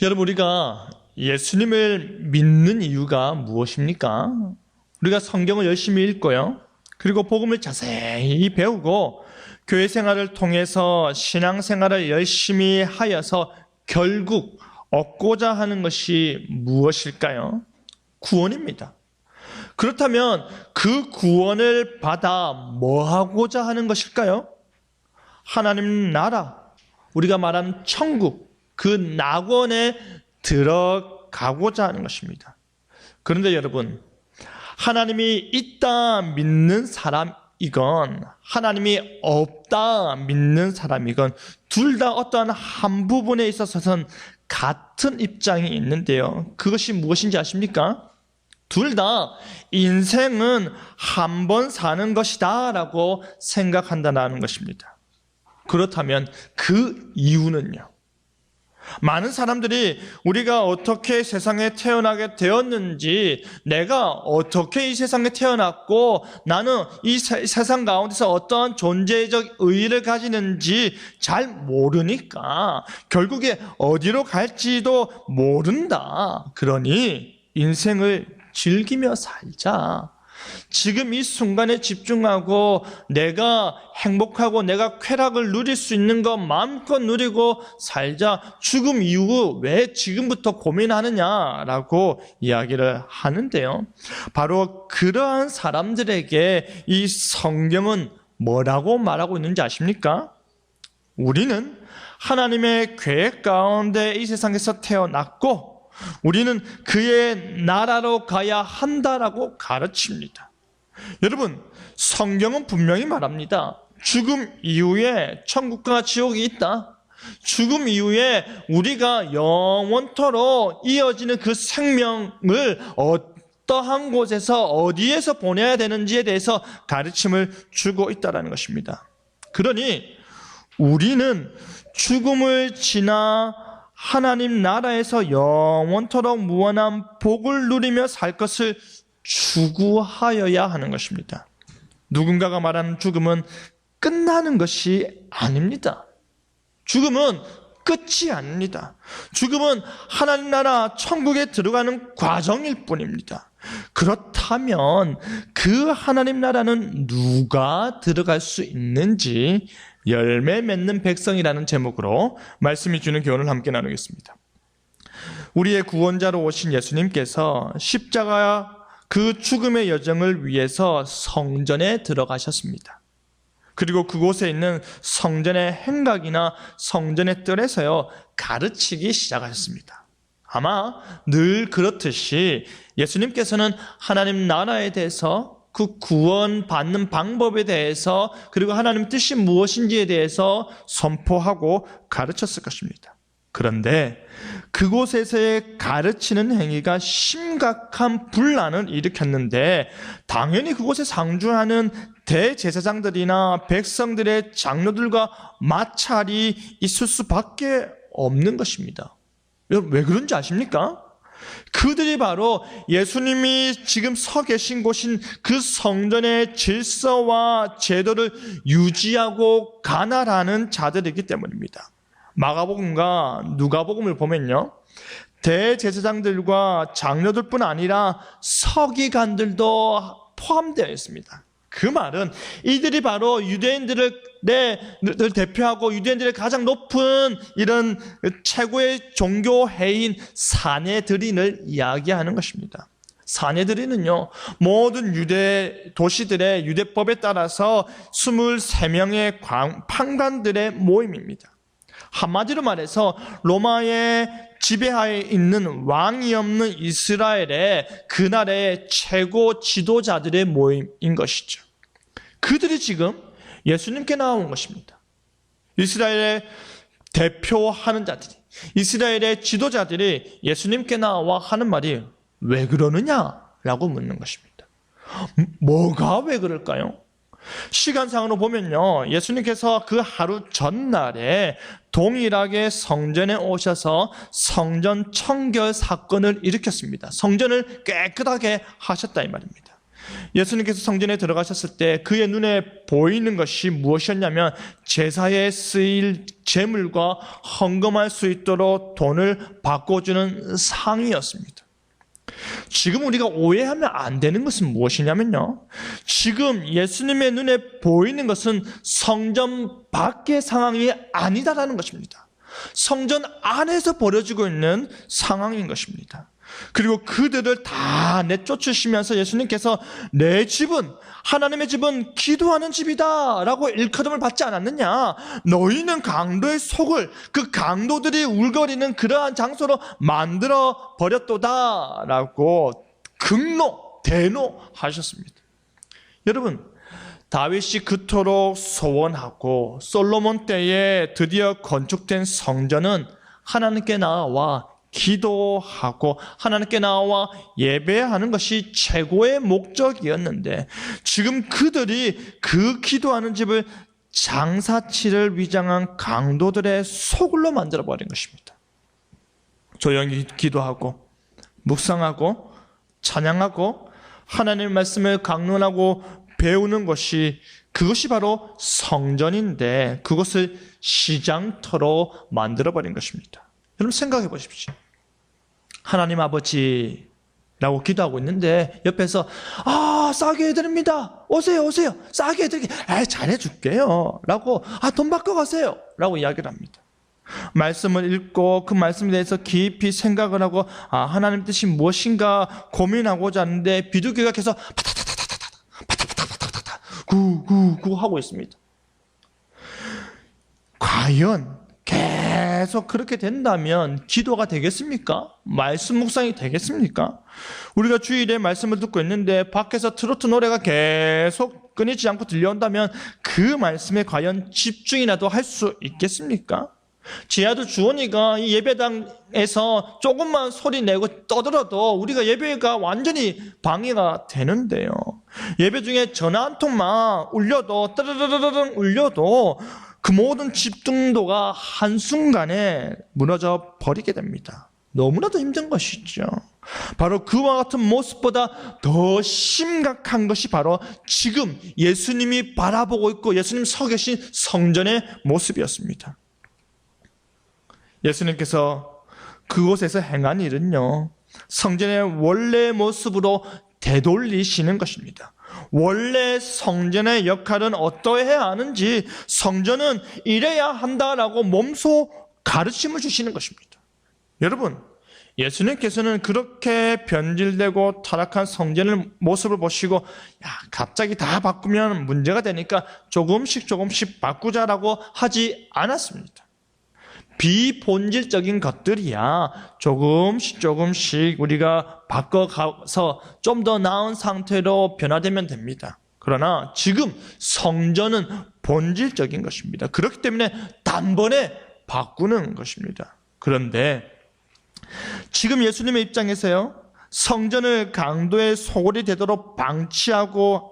여러분, 우리가 예수님을 믿는 이유가 무엇입니까? 우리가 성경을 열심히 읽고요, 그리고 복음을 자세히 배우고 교회 생활을 통해서 신앙 생활을 열심히 하여서 결국 얻고자 하는 것이 무엇일까요? 구원입니다. 그렇다면 그 구원을 받아 뭐 하고자 하는 것일까요? 하나님 나라, 우리가 말하는 천국, 그 낙원에 들어가고자 하는 것입니다. 그런데 여러분, 하나님이 있다 믿는 사람이건 하나님이 없다 믿는 사람이건 둘 다 어떠한 한 부분에 있어서는 같은 입장이 있는데요, 그것이 무엇인지 아십니까? 둘 다 인생은 한 번 사는 것이다 라고 생각한다는 것입니다. 그렇다면 그 이유는요? 많은 사람들이 우리가 어떻게 세상에 태어나게 되었는지, 내가 어떻게 이 세상에 태어났고 나는 이 세상 가운데서 어떠한 존재적 의의를 가지는지 잘 모르니까 결국에 어디로 갈지도 모른다. 그러니 인생을 즐기며 살자. 지금 이 순간에 집중하고 내가 행복하고 내가 쾌락을 누릴 수 있는 것 마음껏 누리고 살자. 죽음 이후 왜 지금부터 고민하느냐라고 이야기를 하는데요, 바로 그러한 사람들에게 이 성경은 뭐라고 말하고 있는지 아십니까? 우리는 하나님의 계획 가운데 이 세상에서 태어났고 우리는 그의 나라로 가야 한다라고 가르칩니다. 여러분, 성경은 분명히 말합니다. 죽음 이후에 천국과 지옥이 있다. 죽음 이후에 우리가 영원토록 이어지는 그 생명을 어떠한 곳에서 어디에서 보내야 되는지에 대해서 가르침을 주고 있다는 것입니다. 그러니 우리는 죽음을 지나 하나님 나라에서 영원토록 무한한 복을 누리며 살 것을 추구하여야 하는 것입니다. 누군가가 말하는 죽음은 끝나는 것이 아닙니다. 죽음은 끝이 아닙니다. 죽음은 하나님 나라 천국에 들어가는 과정일 뿐입니다. 그렇다면 그 하나님 나라는 누가 들어갈 수 있는지 열매 맺는 백성이라는 제목으로 말씀이 주는 교훈을 함께 나누겠습니다. 우리의 구원자로 오신 예수님께서 십자가 그 죽음의 여정을 위해서 성전에 들어가셨습니다. 그리고 그곳에 있는 성전의 행각이나 성전의 뜰에서요 가르치기 시작하셨습니다. 아마 늘 그렇듯이 예수님께서는 하나님 나라에 대해서, 그 구원받는 방법에 대해서, 그리고 하나님 뜻이 무엇인지에 대해서 선포하고 가르쳤을 것입니다. 그런데 그곳에서의 가르치는 행위가 심각한 분란을 일으켰는데 당연히 그곳에 상주하는 대제사장들이나 백성들의 장로들과 마찰이 있을 수밖에 없는 것입니다. 여러분, 왜 그런지 아십니까? 그들이 바로 예수님이 지금 서 계신 곳인 그 성전의 질서와 제도를 유지하고 관할하는 자들이기 때문입니다. 마가복음과 누가복음을 보면요, 대제사장들과 장로들뿐 아니라 서기관들도 포함되어 있습니다. 그 말은 이들이 바로 유대인들을 대표하고 유대인들의 가장 높은 이런 최고의 종교회의인 사내드린을 이야기하는 것입니다. 사내드린은요, 모든 유대 도시들의 유대법에 따라서 23명의 판관들의 모임입니다. 한마디로 말해서 로마의 지배하에 있는 왕이 없는 이스라엘의 그날의 최고 지도자들의 모임인 것이죠. 그들이 지금 예수님께 나온 것입니다. 이스라엘의 대표하는 자들이, 이스라엘의 지도자들이 예수님께 나와 하는 말이 왜 그러느냐라고 묻는 것입니다. 뭐가 왜 그럴까요? 시간상으로 보면요, 예수님께서 그 하루 전날에 동일하게 성전에 오셔서 성전 청결 사건을 일으켰습니다. 성전을 깨끗하게 하셨다 이 말입니다. 예수님께서 성전에 들어가셨을 때 그의 눈에 보이는 것이 무엇이었냐면 제사에 쓰일 제물과 헌금할 수 있도록 돈을 바꿔주는 상이었습니다. 지금 우리가 오해하면 안 되는 것은 무엇이냐면요, 지금 예수님의 눈에 보이는 것은 성전 밖의 상황이 아니다라는 것입니다. 성전 안에서 벌어지고 있는 상황인 것입니다. 그리고 그들을 다 내쫓으시면서 예수님께서 내 집은, 하나님의 집은 기도하는 집이다 라고 일컬음을 받지 않았느냐, 너희는 강도의 속을 그 강도들이 울거리는 그러한 장소로 만들어 버렸도다 라고 대노하셨습니다. 여러분, 다윗이 그토록 소원하고 솔로몬 때에 드디어 건축된 성전은 하나님께 나와 기도하고 하나님께 나와 예배하는 것이 최고의 목적이었는데, 지금 그들이 그 기도하는 집을 장사치를 위장한 강도들의 소굴로 만들어버린 것입니다. 조용히 기도하고 묵상하고 찬양하고 하나님의 말씀을 강론하고 배우는 것이, 그것이 바로 성전인데 그것을 시장터로 만들어버린 것입니다. 여러분 생각해 보십시오. 하나님 아버지라고 기도하고 있는데 옆에서 싸게 해드립니다, 오세요 싸게 해드릴게요, 잘해줄게요 라고, 돈 바꿔 가세요 라고 이야기를 합니다. 말씀을 읽고 그 말씀에 대해서 깊이 생각을 하고 하나님 뜻이 무엇인가 고민하고자 하는데 비둘기가 계속 파타파타파타파타파타파타파타 구구구 하고 있습니다. 과연 계속 그렇게 된다면 기도가 되겠습니까? 말씀 묵상이 되겠습니까? 우리가 주일에 말씀을 듣고 있는데 밖에서 트로트 노래가 계속 끊이지 않고 들려온다면 그 말씀에 과연 집중이라도 할 수 있겠습니까? 제 아들 주원이가 이 예배당에서 조금만 소리 내고 떠들어도 우리가 예배가 완전히 방해가 되는데요, 예배 중에 전화 한 통만 울려도 따르르르르 울려도 그 모든 집중도가 한순간에 무너져 버리게 됩니다. 너무나도 힘든 것이죠. 바로 그와 같은 모습보다 더 심각한 것이 바로 지금 예수님이 바라보고 있고 예수님 서 계신 성전의 모습이었습니다. 예수님께서 그곳에서 행한 일은요, 성전의 원래 모습으로 되돌리시는 것입니다. 원래 성전의 역할은 어떠해야 하는지, 성전은 이래야 한다라고 몸소 가르침을 주시는 것입니다. 여러분, 예수님께서는 그렇게 변질되고 타락한 성전의 모습을 보시고 갑자기 다 바꾸면 문제가 되니까 조금씩 바꾸자라고 하지 않았습니다. 비본질적인 것들이야 조금씩 우리가 바꿔가서 좀 더 나은 상태로 변화되면 됩니다. 그러나 지금 성전은 본질적인 것입니다. 그렇기 때문에 단번에 바꾸는 것입니다. 그런데 지금 예수님의 입장에서요, 성전을 강도의 소굴이 되도록 방치하고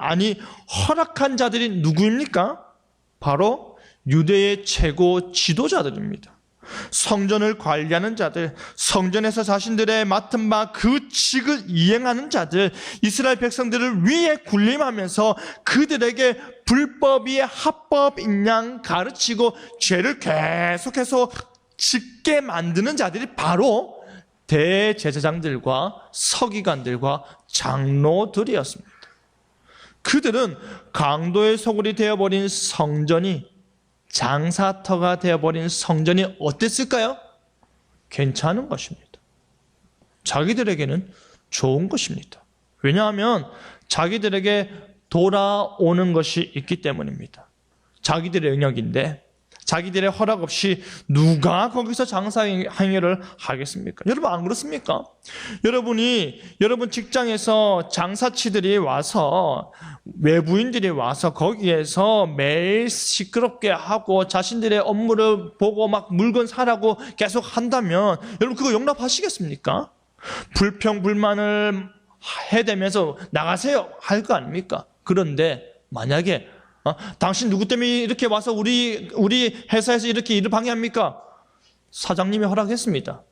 허락한 자들이 누구입니까? 바로 유대의 최고 지도자들입니다. 성전을 관리하는 자들, 성전에서 자신들의 맡은 바 그 직을 이행하는 자들, 이스라엘 백성들을 위에 군림하면서 그들에게 불법이 합법인 양 가르치고 죄를 계속해서 짓게 만드는 자들이 바로 대제사장들과 서기관들과 장로들이었습니다. 그들은 강도의 소굴이 되어버린 성전이, 장사터가 되어버린 성전이 어땠을까요? 괜찮은 것입니다. 자기들에게는 좋은 것입니다. 왜냐하면 자기들에게 돌아오는 것이 있기 때문입니다. 자기들의 영역인데 자기들의 허락 없이 누가 거기서 장사 행위를 하겠습니까? 여러분 안 그렇습니까? 여러분 직장에서 장사치들이 와서, 외부인들이 와서 거기에서 매일 시끄럽게 하고 자신들의 업무를 보고 막 물건 사라고 계속 한다면 여러분 그거 용납하시겠습니까? 불평불만을 해대면서 나가세요 할 거 아닙니까? 그런데 만약에 당신 누구 때문에 이렇게 와서 우리 회사에서 이렇게 일을 방해합니까? 사장님이 허락했습니다.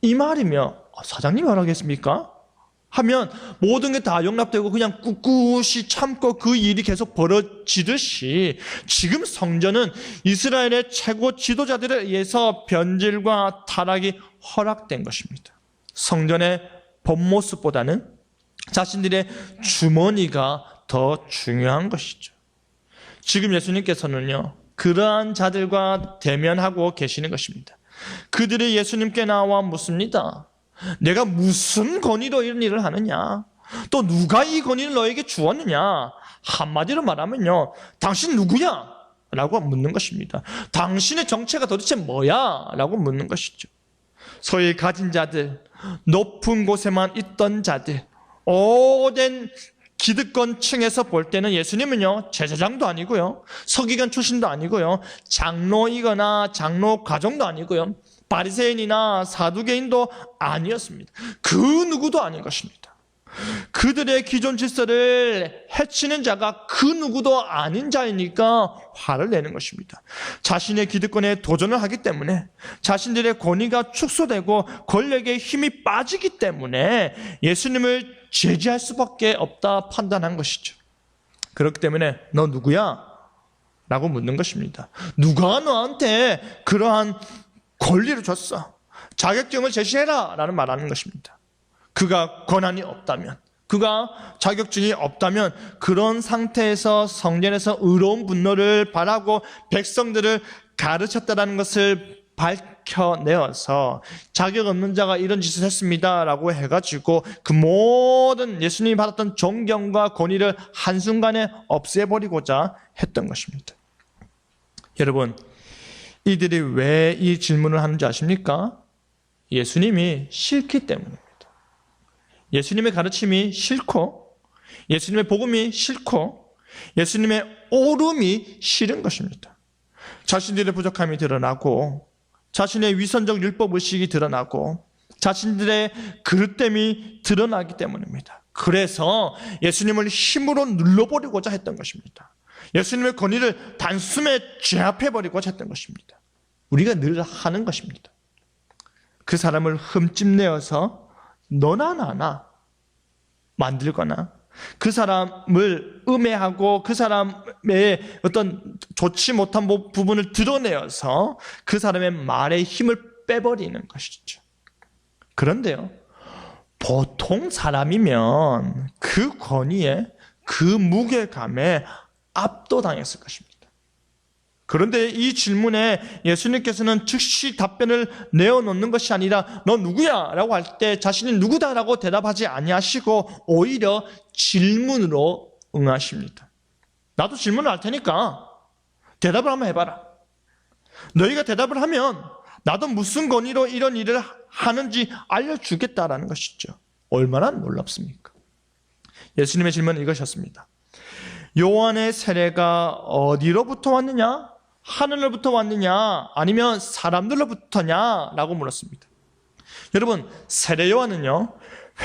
이 말이면 사장님이 허락했습니까? 하면 모든 게 다 용납되고 그냥 꿋꿋이 참고 그 일이 계속 벌어지듯이 지금 성전은 이스라엘의 최고 지도자들에 의해서 변질과 타락이 허락된 것입니다. 성전의 본 모습보다는 자신들의 주머니가 더 중요한 것이죠. 지금 예수님께서는요, 그러한 자들과 대면하고 계시는 것입니다. 그들이 예수님께 나와 묻습니다. 내가 무슨 권위로 이런 일을 하느냐? 또 누가 이 권위를 너에게 주었느냐? 한마디로 말하면요, 당신 누구야? 라고 묻는 것입니다. 당신의 정체가 도대체 뭐야? 라고 묻는 것이죠. 소위 가진 자들, 높은 곳에만 있던 자들, 오랜 기득권층에서 볼 때는 예수님은요, 제사장도 아니고요, 서기관 출신도 아니고요, 장로이거나 장로 가정도 아니고요, 바리새인이나 사두개인도 아니었습니다. 그 누구도 아닌 것입니다. 그들의 기존 질서를 해치는 자가 그 누구도 아닌 자이니까 화를 내는 것입니다. 자신의 기득권에 도전을 하기 때문에, 자신들의 권위가 축소되고 권력의 힘이 빠지기 때문에 예수님을 제지할 수밖에 없다 판단한 것이죠. 그렇기 때문에 너 누구야? 라고 묻는 것입니다. 누가 너한테 그러한 권리를 줬어? 자격증을 제시해라! 라는 말하는 것입니다. 그가 권한이 없다면, 그가 자격증이 없다면 그런 상태에서 성전에서 의로운 분노를 바라고 백성들을 가르쳤다라는 것을 밝혀내어서 자격 없는 자가 이런 짓을 했습니다 라고 해가지고 그 모든 예수님이 받았던 존경과 권위를 한순간에 없애버리고자 했던 것입니다. 여러분, 이들이 왜 이 질문을 하는지 아십니까? 예수님이 싫기 때문입니다. 예수님의 가르침이 싫고, 예수님의 복음이 싫고, 예수님의 옳음이 싫은 것입니다. 자신들의 부족함이 드러나고, 자신의 위선적 율법의식이 드러나고, 자신들의 그릇됨이 드러나기 때문입니다. 그래서 예수님을 힘으로 눌러버리고자 했던 것입니다. 예수님의 권위를 단숨에 제압해버리고자 했던 것입니다. 우리가 늘 하는 것입니다. 그 사람을 흠집내어서 너나 나나 만들거나, 그 사람을 음해하고 그 사람의 어떤 좋지 못한 부분을 드러내어서 그 사람의 말의 힘을 빼버리는 것이죠. 그런데요, 보통 사람이면 그 권위에, 그 무게감에 압도당했을 것입니다. 그런데 이 질문에 예수님께서는 즉시 답변을 내어놓는 것이 아니라 너 누구야? 라고 할 때 자신이 누구다라고 대답하지 아니하시고 오히려 질문으로 응하십니다. 나도 질문을 할 테니까 대답을 한번 해봐라. 너희가 대답을 하면 나도 무슨 권위로 이런 일을 하는지 알려주겠다라는 것이죠. 얼마나 놀랍습니까? 예수님의 질문은 이것이었습니다. 요한의 세례가 어디로부터 왔느냐? 하늘로부터 왔느냐? 아니면 사람들로부터냐? 라고 물었습니다. 여러분, 세례 요한은요,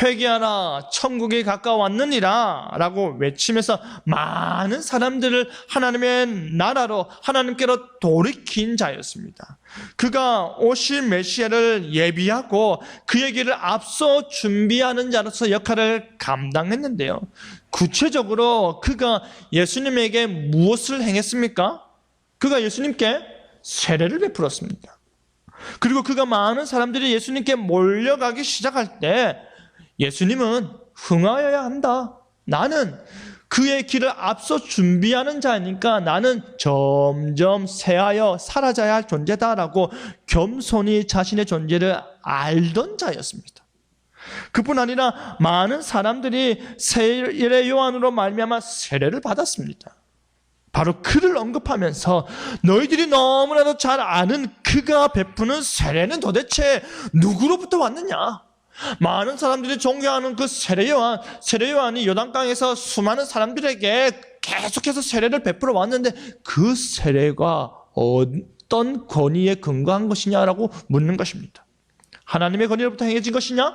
회개하라, 천국이 가까웠느니라 라고 외치면서 많은 사람들을 하나님의 나라로, 하나님께로 돌이킨 자였습니다. 그가 오실 메시아를 예비하고 그의 길을 앞서 준비하는 자로서 역할을 감당했는데요, 구체적으로 그가 예수님에게 무엇을 행했습니까? 그가 예수님께 세례를 베풀었습니다. 그리고 그가 많은 사람들이 예수님께 몰려가기 시작할 때 예수님은 흥하여야 한다. 나는 그의 길을 앞서 준비하는 자니까 나는 점점 쇠하여 사라져야 할 존재다라고 겸손히 자신의 존재를 알던 자였습니다. 그뿐 아니라 많은 사람들이 세례 요한으로 말미암아 세례를 받았습니다. 바로 그를 언급하면서 너희들이 너무나도 잘 아는 그가 베푸는 세례는 도대체 누구로부터 왔느냐? 많은 사람들이 존경하는 그 세례 요한이 요단강에서 수많은 사람들에게 계속해서 세례를 베풀어 왔는데 그 세례가 어떤 권위에 근거한 것이냐라고 묻는 것입니다. 하나님의 권위로부터 행해진 것이냐?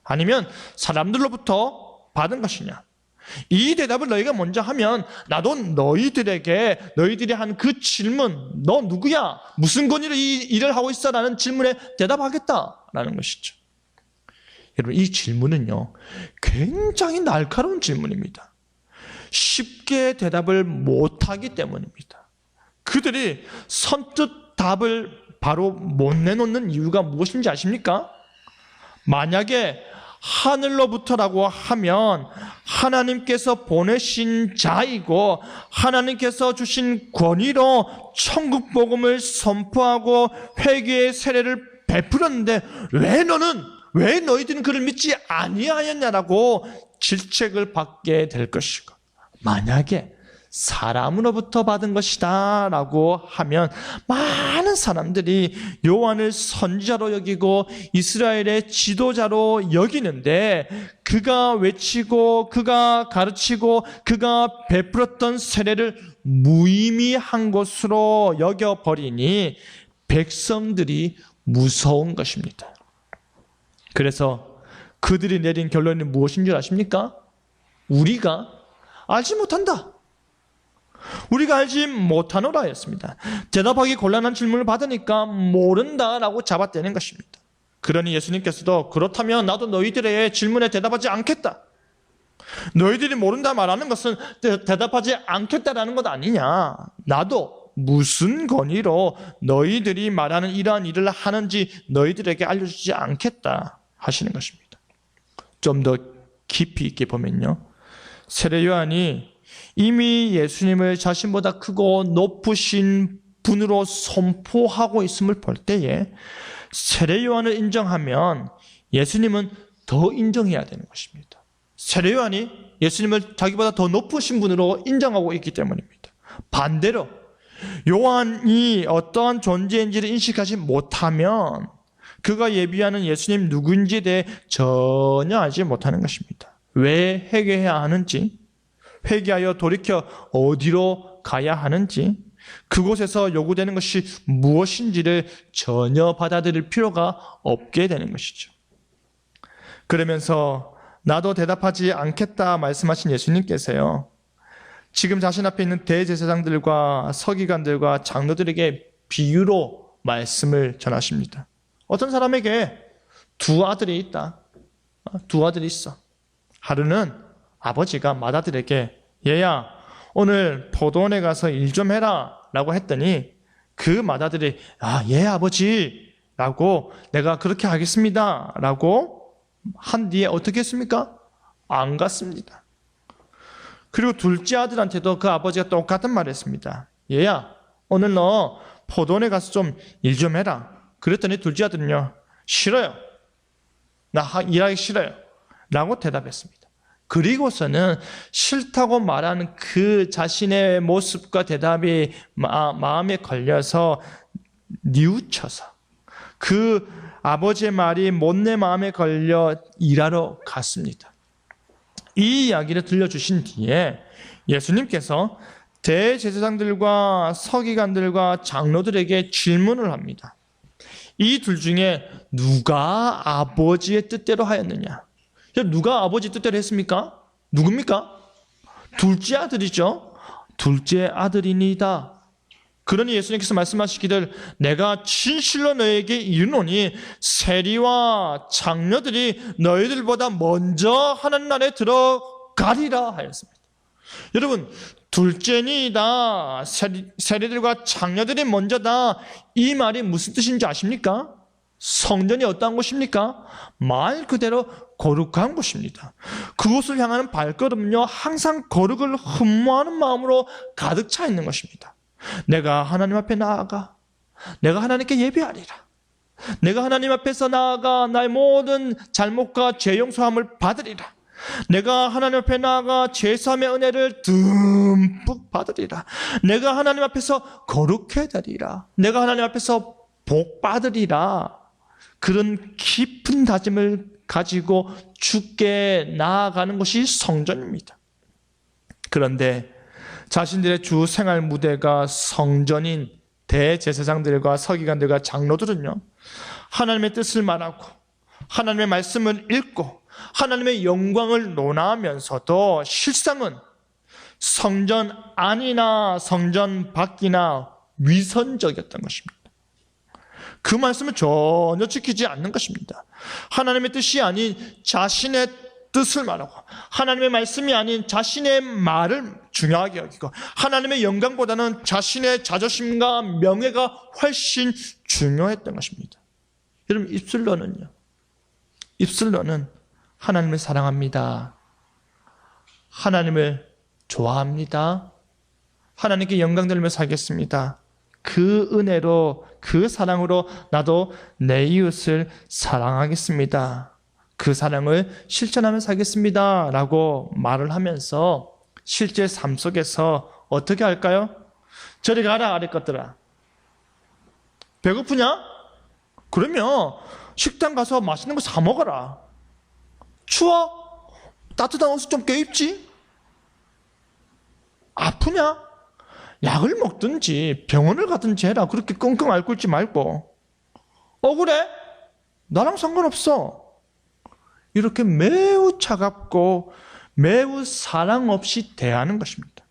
아니면 사람들로부터 받은 것이냐? 이 대답을 너희가 먼저 하면 나도 너희들이 한 그 질문, 너 누구야? 무슨 권위로 이 일을 하고 있어? 라는 질문에 대답하겠다라는 것이죠. 여러분, 이 질문은요, 굉장히 날카로운 질문입니다. 쉽게 대답을 못하기 때문입니다. 그들이 선뜻 답을 바로 못 내놓는 이유가 무엇인지 아십니까? 만약에 하늘로부터라고 하면 하나님께서 보내신 자이고 하나님께서 주신 권위로 천국 복음을 선포하고 회개의 세례를 베풀었는데 왜 너희들은 그를 믿지 아니하였냐라고 질책을 받게 될 것이고, 만약에 사람으로부터 받은 것이다 라고 하면 많은 사람들이 요한을 선지자로 여기고 이스라엘의 지도자로 여기는데, 그가 외치고 그가 가르치고 그가 베풀었던 세례를 무의미한 것으로 여겨버리니 백성들이 무서운 것입니다. 그래서 그들이 내린 결론이 무엇인 줄 아십니까? 우리가 알지 못한다. 우리가 알지 못하노라 했습니다. 대답하기 곤란한 질문을 받으니까 모른다라고 잡아떼는 것입니다. 그러니 예수님께서도 그렇다면 나도 너희들의 질문에 대답하지 않겠다. 너희들이 모른다 말하는 것은 대답하지 않겠다라는 것 아니냐. 나도 무슨 권위로 너희들이 말하는 이러한 일을 하는지 너희들에게 알려주지 않겠다 하시는 것입니다. 좀 더 깊이 있게 보면요, 세례 요한이 이미 예수님을 자신보다 크고 높으신 분으로 선포하고 있음을 볼 때에 세례 요한을 인정하면 예수님은 더 인정해야 되는 것입니다. 세례 요한이 예수님을 자기보다 더 높으신 분으로 인정하고 있기 때문입니다. 반대로 요한이 어떠한 존재인지를 인식하지 못하면 그가 예비하는 예수님 누구인지에 대해 전혀 알지 못하는 것입니다. 왜 회개해야 하는지, 회개하여 돌이켜 어디로 가야 하는지, 그곳에서 요구되는 것이 무엇인지를 전혀 받아들일 필요가 없게 되는 것이죠. 그러면서 나도 대답하지 않겠다 말씀하신 예수님께서요, 지금 자신 앞에 있는 대제사장들과 서기관들과 장로들에게 비유로 말씀을 전하십니다. 어떤 사람에게 두 아들이 있다. 두 아들이 있어. 하루는 아버지가 맏아들에게 얘야, 오늘 포도원에 가서 일 좀 해라 라고 했더니 그 맏아들이 예 아버지 라고 내가 그렇게 하겠습니다 라고 한 뒤에 어떻게 했습니까? 안 갔습니다. 그리고 둘째 아들한테도 그 아버지가 똑같은 말을 했습니다. 얘야, 오늘 너 포도원에 가서 좀 일 좀 해라. 그랬더니 둘째 아들은요, 싫어요. 나 일하기 싫어요 라고 대답했습니다. 그리고서는 싫다고 말하는 그 자신의 모습과 대답이 마음에 걸려서 뉘우쳐서 그 아버지의 말이 못내 마음에 걸려 일하러 갔습니다. 이 이야기를 들려주신 뒤에 예수님께서 대제사장들과 서기관들과 장로들에게 질문을 합니다. 이 둘 중에 누가 아버지의 뜻대로 하였느냐? 누가 아버지 뜻대로 했습니까? 누굽니까? 둘째 아들이죠. 둘째 아들이니다. 그러니 예수님께서 말씀하시기를 내가 진실로 너에게 이르노니 세리와 장녀들이 너희들보다 먼저 하나님 나라에 들어가리라 하였습니다. 여러분, 둘째니다, 세리들과 장녀들이 먼저다, 이 말이 무슨 뜻인지 아십니까? 성전이 어떠한 곳입니까? 말 그대로 거룩한 곳입니다. 그곳을 향하는 발걸음은요, 항상 거룩을 흠모하는 마음으로 가득 차 있는 것입니다. 내가 하나님 앞에 나아가 내가 하나님께 예배하리라. 내가 하나님 앞에서 나아가 나의 모든 잘못과 죄 용서함을 받으리라. 내가 하나님 앞에 나아가 죄사함의 은혜를 듬뿍 받으리라. 내가 하나님 앞에서 거룩해 되리라. 내가 하나님 앞에서 복 받으리라. 그런 깊은 다짐을 가지고 주께 나아가는 것이 성전입니다. 그런데 자신들의 주 생활 무대가 성전인 대제사장들과 서기관들과 장로들은요, 하나님의 뜻을 말하고 하나님의 말씀을 읽고 하나님의 영광을 논하면서도 실상은 성전 안이나 성전 밖이나 위선적이었던 것입니다. 그 말씀을 전혀 지키지 않는 것입니다. 하나님의 뜻이 아닌 자신의 뜻을 말하고, 하나님의 말씀이 아닌 자신의 말을 중요하게 여기고, 하나님의 영광보다는 자신의 자존심과 명예가 훨씬 중요했던 것입니다. 여러분, 입술로는요, 입술로는 하나님을 사랑합니다, 하나님을 좋아합니다, 하나님께 영광 돌리며 살겠습니다, 그 은혜로, 그 사랑으로 나도 내 이웃을 사랑하겠습니다, 그 사랑을 실천하며 살겠습니다 라고 말을 하면서 실제 삶 속에서 어떻게 할까요? 저리 가라 아래 것들아. 배고프냐? 그러면 식당 가서 맛있는 거 사 먹어라. 추워? 따뜻한 옷을 좀 껴입지. 아프냐? 약을 먹든지 병원을 가든지 해라. 그렇게 끙끙 앓고 말고. 억울해? 나랑 상관없어. 이렇게 매우 차갑고 매우 사랑 없이 대하는 것입니다.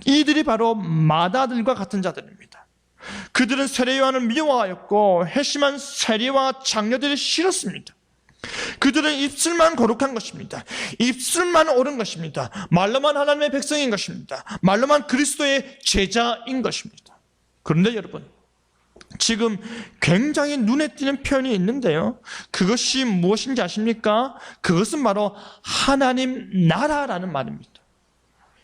이들이 바로 마다들과 같은 자들입니다. 그들은 세례 요한을 미워하였고 회심한 세리와 장녀들이 싫었습니다. 그들은 입술만 거룩한 것입니다. 입술만 옳은 것입니다. 말로만 하나님의 백성인 것입니다. 말로만 그리스도의 제자인 것입니다. 그런데 여러분, 지금 굉장히 눈에 띄는 표현이 있는데요, 그것이 무엇인지 아십니까? 그것은 바로 하나님 나라라는 말입니다.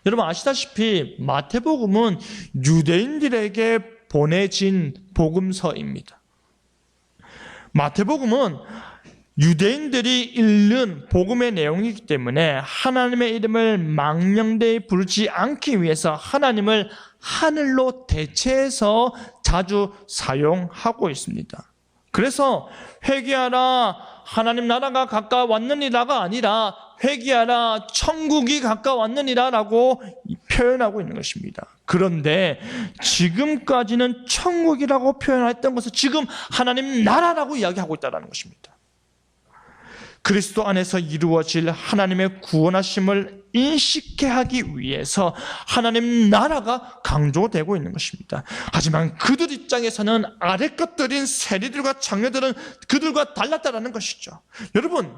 여러분 아시다시피 마태복음은 유대인들에게 보내진 복음서입니다. 마태복음은 유대인들이 읽는 복음의 내용이기 때문에 하나님의 이름을 망령되이 부르지 않기 위해서 하나님을 하늘로 대체해서 자주 사용하고 있습니다. 그래서 회개하라 하나님 나라가 가까웠느니라가 아니라 회개하라 천국이 가까웠느니라 라고 표현하고 있는 것입니다. 그런데 지금까지는 천국이라고 표현했던 것을 지금 하나님 나라라고 이야기하고 있다는 것입니다. 그리스도 안에서 이루어질 하나님의 구원하심을 인식케 하기 위해서 하나님 나라가 강조되고 있는 것입니다. 하지만 그들 입장에서는 아래 것들인 세리들과 장녀들은 그들과 달랐다는 것이죠. 여러분,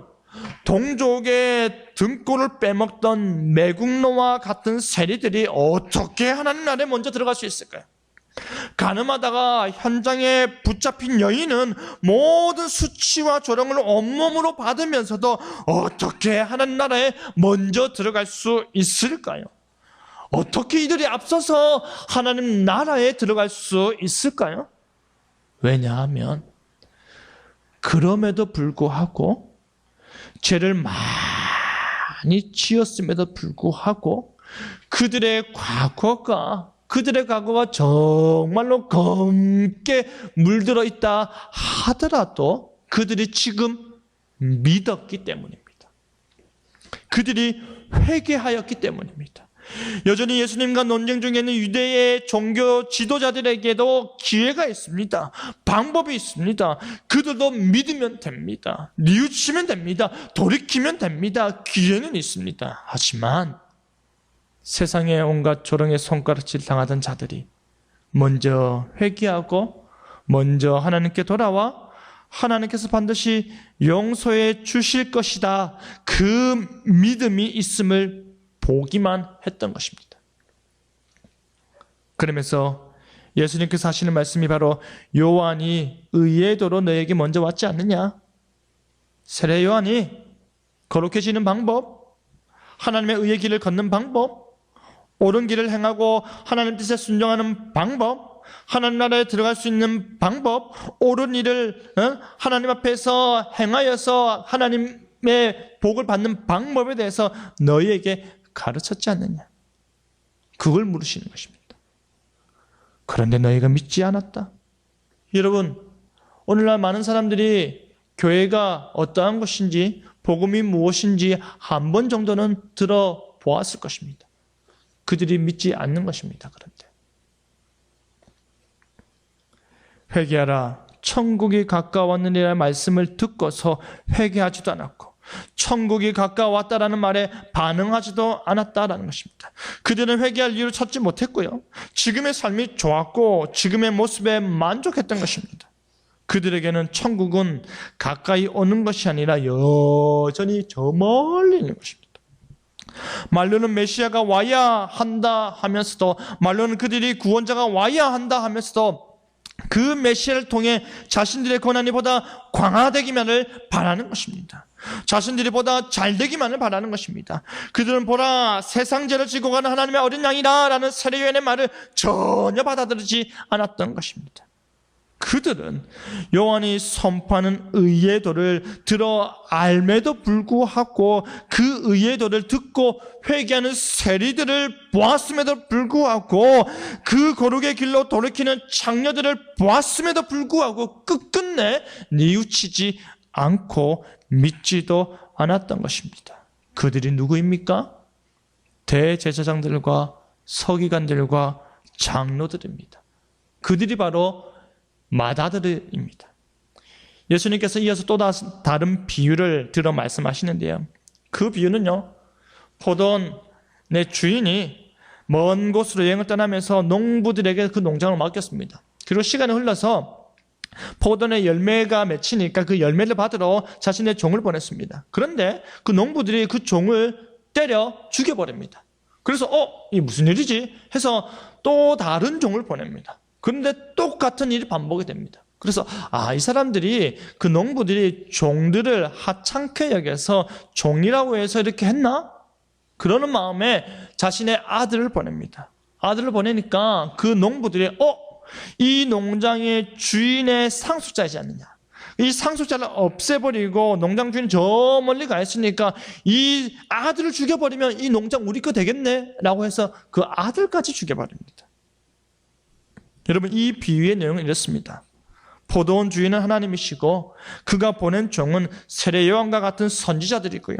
동족의 등골을 빼먹던 매국노와 같은 세리들이 어떻게 하나님 나라에 먼저 들어갈 수 있을까요? 가늠하다가 현장에 붙잡힌 여인은 모든 수치와 조롱을 온몸으로 받으면서도 어떻게 하나님 나라에 먼저 들어갈 수 있을까요? 어떻게 이들이 앞서서 하나님 나라에 들어갈 수 있을까요? 왜냐하면 그럼에도 불구하고 죄를 많이 지었음에도 불구하고 그들의 과거가 정말로 검게 물들어 있다 하더라도 그들이 지금 믿었기 때문입니다. 그들이 회개하였기 때문입니다. 여전히 예수님과 논쟁 중에 있는 유대의 종교 지도자들에게도 기회가 있습니다. 방법이 있습니다. 그들도 믿으면 됩니다. 뉘우치면 됩니다. 돌이키면 됩니다. 기회는 있습니다. 하지만 세상의 온갖 조롱의 손가락질 당하던 자들이 먼저 회개하고 먼저 하나님께 돌아와 하나님께서 반드시 용서해 주실 것이다, 그 믿음이 있음을 보기만 했던 것입니다. 그러면서 예수님께서 하시는 말씀이 바로 요한이 의의 도로 너에게 먼저 왔지 않느냐? 세례 요한이 거룩해지는 방법, 하나님의 의의 길을 걷는 방법, 옳은 길을 행하고 하나님 뜻에 순종하는 방법, 하나님 나라에 들어갈 수 있는 방법, 옳은 일을 하나님 앞에서 행하여서 하나님의 복을 받는 방법에 대해서 너희에게 가르쳤지 않느냐? 그걸 물으시는 것입니다. 그런데 너희가 믿지 않았다. 여러분, 오늘날 많은 사람들이 교회가 어떠한 것인지, 복음이 무엇인지 한 번 정도는 들어보았을 것입니다. 그들이 믿지 않는 것입니다. 그런데 회개하라 천국이 가까웠느니라 말씀을 듣고서 회개하지도 않았고 천국이 가까웠다라는 말에 반응하지도 않았다라는 것입니다. 그들은 회개할 이유를 찾지 못했고요, 지금의 삶이 좋았고 지금의 모습에 만족했던 것입니다. 그들에게는 천국은 가까이 오는 것이 아니라 여전히 저 멀리 있는 것입니다. 말로는 메시아가 와야 한다 하면서도, 말로는 그들이 구원자가 와야 한다 하면서도 그 메시아를 통해 자신들의 고난이 보다 광화되기만을 바라는 것입니다. 자신들이 보다 잘되기만을 바라는 것입니다. 그들은 보라, 세상 죄를 지고 가는 하나님의 어린 양이다 라는 세례요한의 말을 전혀 받아들이지 않았던 것입니다. 그들은 요한이 선포하는 의의 도를 들어 알매도 불구하고 그 의의 도를 듣고 회개하는 세리들을 보았음에도 불구하고 그 거룩의 길로 돌이키는 장녀들을 보았음에도 불구하고 끝끝내 뉘우치지 않고 믿지도 않았던 것입니다. 그들이 누구입니까? 대제사장들과 서기관들과 장로들입니다. 그들이 바로 마다들입니다. 예수님께서 이어서 또 다른 비유를 들어 말씀하시는데요. 그 비유는요, 포도원의 주인이 먼 곳으로 여행을 떠나면서 농부들에게 그 농장을 맡겼습니다. 그리고 시간이 흘러서 포도원의 열매가 맺히니까 그 열매를 받으러 자신의 종을 보냈습니다. 그런데 그 농부들이 그 종을 때려 죽여버립니다. 그래서 이게 무슨 일이지? 해서 또 다른 종을 보냅니다. 그런데 똑같은 일이 반복이 됩니다. 그래서 이 사람들이, 그 농부들이 종들을 하찮게 여겨서 종이라고 해서 이렇게 했나? 그러는 마음에 자신의 아들을 보냅니다. 아들을 보내니까 그 농부들이 이 농장의 주인의 상속자이지 않느냐, 이 상속자를 없애버리고 농장 주인이 저 멀리 가 있으니까 이 아들을 죽여버리면 이 농장 우리 거 되겠네 라고 해서 그 아들까지 죽여버립니다. 여러분, 이 비유의 내용은 이렇습니다. 포도원 주인은 하나님이시고 그가 보낸 종은 세례 요한과 같은 선지자들이고요,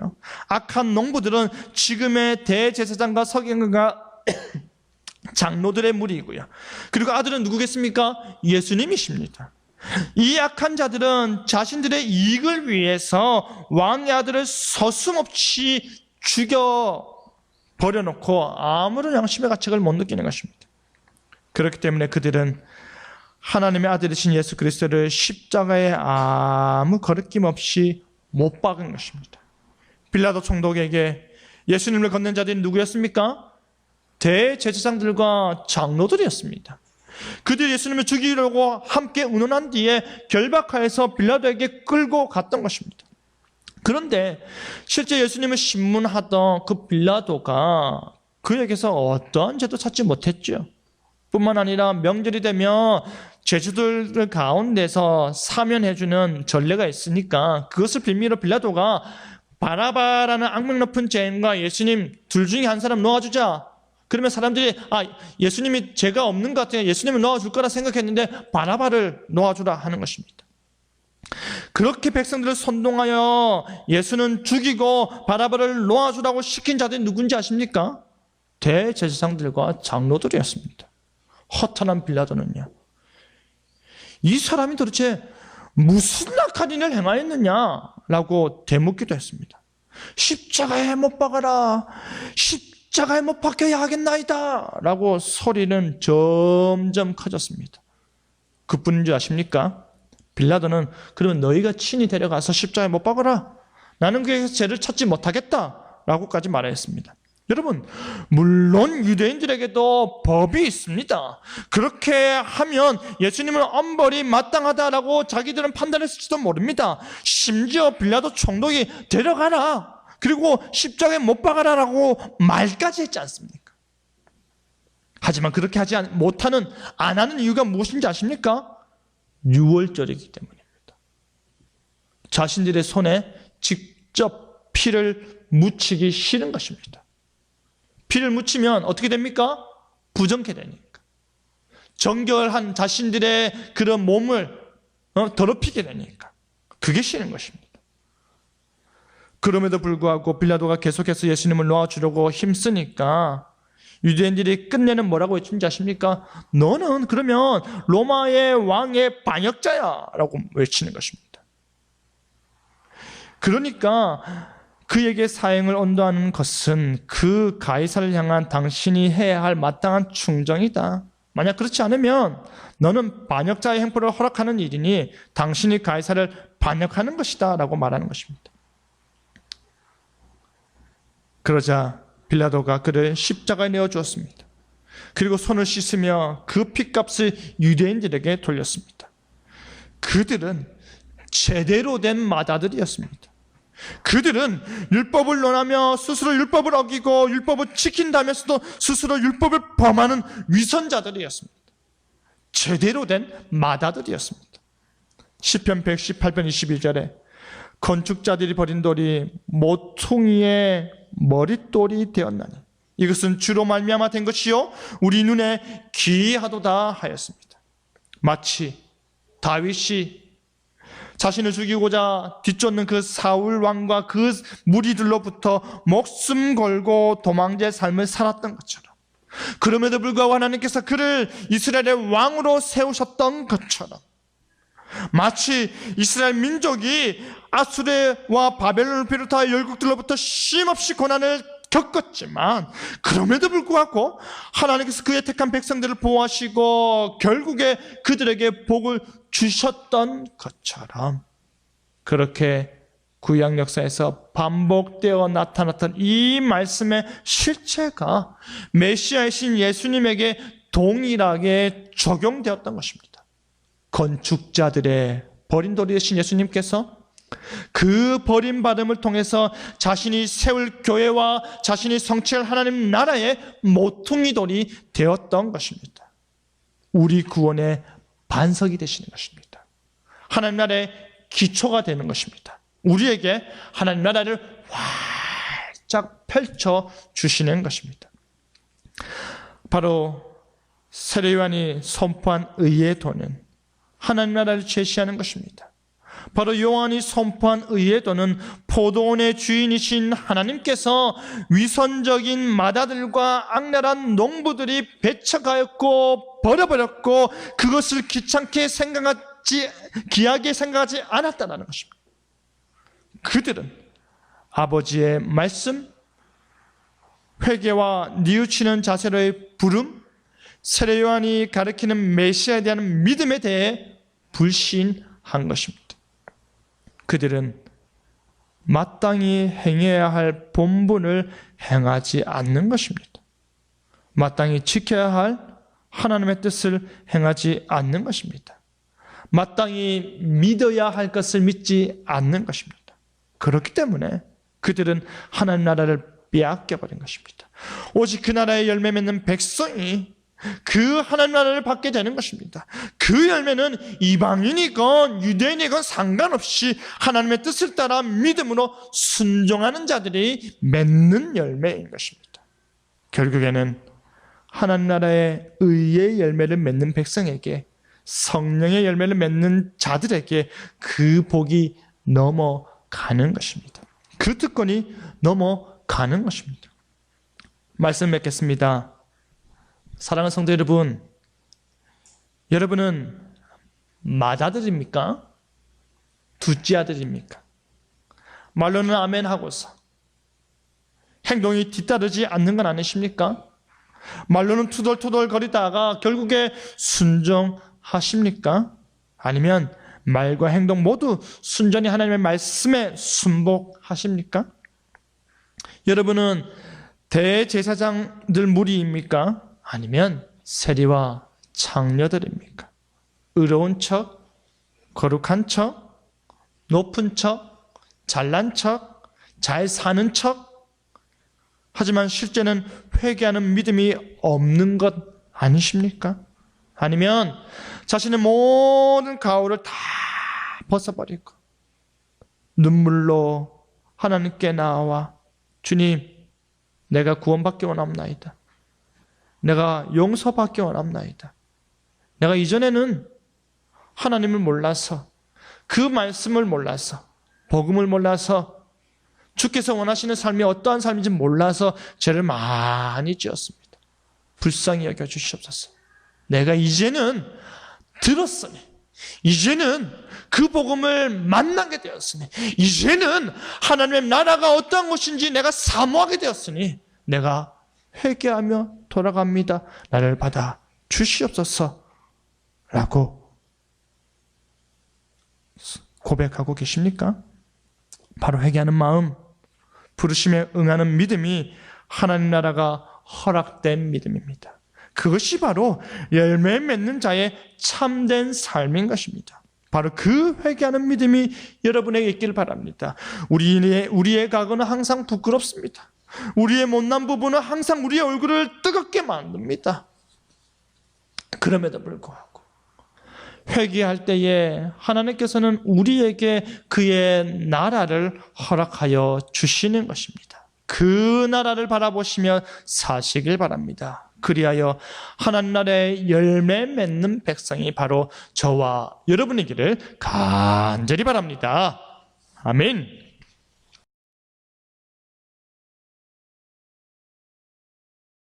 악한 농부들은 지금의 대제사장과 서기관과 장로들의 무리이고요, 그리고 아들은 누구겠습니까? 예수님이십니다. 이 악한 자들은 자신들의 이익을 위해서 왕의 아들을 서슴없이 죽여 버려놓고 아무런 양심의 가책을 못 느끼는 것입니다. 그렇기 때문에 그들은 하나님의 아들이신 예수 그리스도를 십자가에 아무 거리낌 없이 못 박은 것입니다. 빌라도 총독에게 예수님을 건넨 자들이 누구였습니까? 대제사장들과 장로들이었습니다. 그들이 예수님을 죽이려고 함께 의논한 뒤에 결박하여서 빌라도에게 끌고 갔던 것입니다. 그런데 실제 예수님을 신문하던 그 빌라도가 그에게서 어떠한 죄도 찾지 못했죠. 뿐만 아니라 명절이 되면 죄수들 가운데서 사면해주는 전례가 있으니까 그것을 빌미로 빌라도가 바라바라는 악명 높은 죄인과 예수님 둘 중에 한 사람 놓아주자. 그러면 사람들이 예수님이 죄가 없는 것 같아요, 예수님을 놓아줄 거라 생각했는데 바라바를 놓아주라 하는 것입니다. 그렇게 백성들을 선동하여 예수는 죽이고 바라바를 놓아주라고 시킨 자들이 누군지 아십니까? 대제사장들과 장로들이었습니다. 허탄한 빌라도는요, 이 사람이 도대체 무슨 악한 일을 행하였느냐라고 되묻기도 했습니다. 십자가에 못 박아라, 십자가에 못 박혀야 하겠나이다 라고 소리는 점점 커졌습니다. 그뿐인 줄 아십니까? 빌라도는 그러면 너희가 친히 데려가서 십자가에 못 박아라, 나는 그에게서 죄를 찾지 못하겠다 라고까지 말했습니다. 여러분, 물론 유대인들에게도 법이 있습니다. 그렇게 하면 예수님은 엄벌이 마땅하다라고 자기들은 판단했을지도 모릅니다. 심지어 빌라도 총독이 데려가라, 그리고 십자가에 못 박아라라고 말까지 했지 않습니까? 하지만 그렇게 하지 못하는, 안 하는 이유가 무엇인지 아십니까? 유월절이기 때문입니다. 자신들의 손에 직접 피를 묻히기 싫은 것입니다. 피를 묻히면 어떻게 됩니까? 부정케 되니까. 정결한 자신들의 그런 몸을 더럽히게 되니까. 그게 싫은 것입니다. 그럼에도 불구하고 빌라도가 계속해서 예수님을 놓아주려고 힘쓰니까 유대인들이 끝내는 뭐라고 외친지 아십니까? 너는 그러면 로마의 왕의 반역자야 라고 외치는 것입니다. 그러니까 그에게 사형을 언도하는 것은 그 가이사를 향한 당신이 해야 할 마땅한 충정이다, 만약 그렇지 않으면 너는 반역자의 행포를 허락하는 일이니 당신이 가이사를 반역하는 것이다 라고 말하는 것입니다. 그러자 빌라도가 그를 십자가에 내어주었습니다. 그리고 손을 씻으며 그 핏값을 유대인들에게 돌렸습니다. 그들은 제대로 된 마다들이었습니다. 그들은 율법을 논하며 스스로 율법을 어기고 율법을 지킨다면서도 스스로 율법을 범하는 위선자들이었습니다. 제대로 된 마다들이었습니다. 시편 118편 22절에 건축자들이 버린 돌이 모퉁이의 머릿돌이 되었나니 이것은 주로 말미암아 된 것이요 우리 눈에 기이하도다 하였습니다. 마치 다윗이 자신을 죽이고자 뒤쫓는 그 사울 왕과 그 무리들로부터 목숨 걸고 도망자의 삶을 살았던 것처럼, 그럼에도 불구하고 하나님께서 그를 이스라엘의 왕으로 세우셨던 것처럼, 마치 이스라엘 민족이 아수르와 바벨론을 비롯하여 열국들로부터 쉼없이 고난을 겪었지만 그럼에도 불구하고 하나님께서 그의 택한 백성들을 보호하시고 결국에 그들에게 복을 주셨던 것처럼, 그렇게 구약 역사에서 반복되어 나타났던 이 말씀의 실체가 메시아이신 예수님에게 동일하게 적용되었던 것입니다. 건축자들의 버린 돌이 되신 예수님께서 그 버림받음을 통해서 자신이 세울 교회와 자신이 성취할 하나님 나라의 모퉁이 돌이 되었던 것입니다. 우리 구원의 반석이 되시는 것입니다. 하나님 나라의 기초가 되는 것입니다. 우리에게 하나님 나라를 활짝 펼쳐 주시는 것입니다. 바로 세례 요한이 선포한 의의 도는 하나님 나라를 제시하는 것입니다. 바로 요한이 선포한 의의 도는 포도원의 주인이신 하나님께서 위선적인 마다들과 악랄한 농부들이 배척하였고 버려버렸고 그것을 귀하게 생각하지 않았다는 것입니다. 그들은 아버지의 말씀, 회개와 뉘우치는 자세로의 부름, 세례 요한이 가르치는 메시아에 대한 믿음에 대해 불신한 것입니다. 그들은 마땅히 행해야 할 본분을 행하지 않는 것입니다. 마땅히 지켜야 할 하나님의 뜻을 행하지 않는 것입니다. 마땅히 믿어야 할 것을 믿지 않는 것입니다. 그렇기 때문에 그들은 하나님 나라를 빼앗겨버린 것입니다. 오직 그 나라의 열매 맺는 백성이 그 하나님 나라를 받게 되는 것입니다. 그 열매는 이방인이건 유대인이건 상관없이 하나님의 뜻을 따라 믿음으로 순종하는 자들이 맺는 열매인 것입니다. 결국에는 하나님 나라의 의의 열매를 맺는 백성에게, 성령의 열매를 맺는 자들에게 그 복이 넘어가는 것입니다. 그 특권이 넘어가는 것입니다. 말씀 맺겠습니다. 사랑하는 성도 여러분, 여러분은 맏아들입니까? 둘째 아들입니까? 말로는 아멘 하고서 행동이 뒤따르지 않는 건 아니십니까? 말로는 투덜투덜 거리다가 결국에 순종하십니까? 아니면 말과 행동 모두 순전히 하나님의 말씀에 순복하십니까? 여러분은 대제사장들 무리입니까? 아니면 세리와 창녀들입니까? 의로운 척, 거룩한 척, 높은 척, 잘난 척, 잘 사는 척, 하지만 실제는 회개하는 믿음이 없는 것 아니십니까? 아니면 자신의 모든 가오를 다 벗어버리고 눈물로 하나님께 나와 주님, 내가 구원받기 원합나이다. 내가 용서받기 원합나이다. 내가 이전에는 하나님을 몰라서, 그 말씀을 몰라서, 복음을 몰라서, 주께서 원하시는 삶이 어떠한 삶인지 몰라서 죄를 많이 지었습니다. 불쌍히 여겨주시옵소서. 내가 이제는 들었으니, 이제는 그 복음을 만나게 되었으니, 이제는 하나님의 나라가 어떠한 것인지 내가 사모하게 되었으니 내가 회개하며 돌아갑니다. 나를 받아 주시옵소서 라고 고백하고 계십니까? 바로 회개하는 마음, 부르심에 응하는 믿음이 하나님 나라가 허락된 믿음입니다. 그것이 바로 열매 맺는 자의 참된 삶인 것입니다. 바로 그 회개하는 믿음이 여러분에게 있기를 바랍니다. 우리의 과거는 항상 부끄럽습니다. 우리의 못난 부분은 항상 우리의 얼굴을 뜨겁게 만듭니다. 그럼에도 불구하고 회개할 때에 하나님께서는 우리에게 그의 나라를 허락하여 주시는 것입니다. 그 나라를 바라보시며 사시길 바랍니다. 그리하여 하나님 나라의 열매 맺는 백성이 바로 저와 여러분이기를 간절히 바랍니다. 아멘.